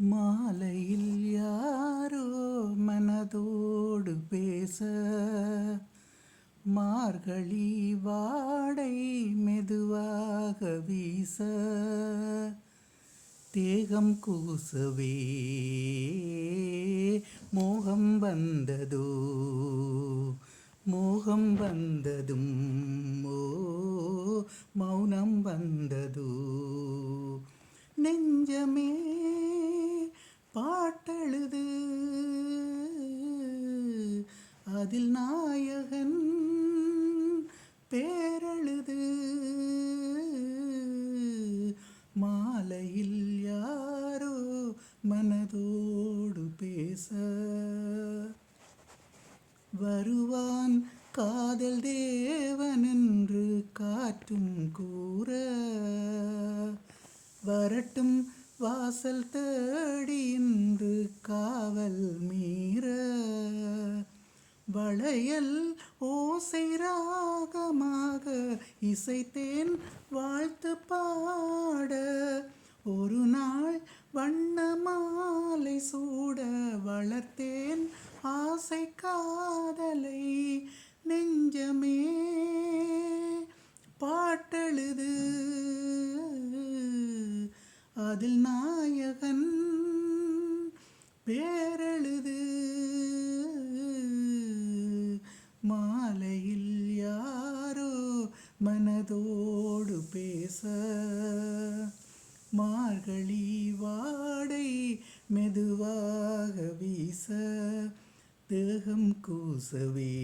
மாலையில் யாரோ மனதோடு பேச, மார்கழி வாடை மெதுவாக வீச, தேகம் கூசவே மோகம் வந்ததோ, மோகம் வந்ததும் மௌனம் வந்ததோ. நெஞ்சமே பாட்டெழுது, அதில் நாயகன் பேரெழுது. மாலையில் யாரோ மனதோடு பேச, வருவான் காதல் தேவன் என்று காற்றும் கூற, வரட்டும் வாசல் தேடி இன்று காவல் மீற, வளையல் ஓசை ராகமாக இசைத்தேன் வாழ்த்து பாட, ஒரு நாள் வண்ண மாலை சூட வளர்த்தேன் ஆசை காதலை. நெஞ்சமே பாட்டெழுது, அதில் நாயகன் பேரெழுது. மாலையில் யாரோ மனதோடு பேச, மார்கழி வாடை மெதுவாக வீச, தேகம் கூசவே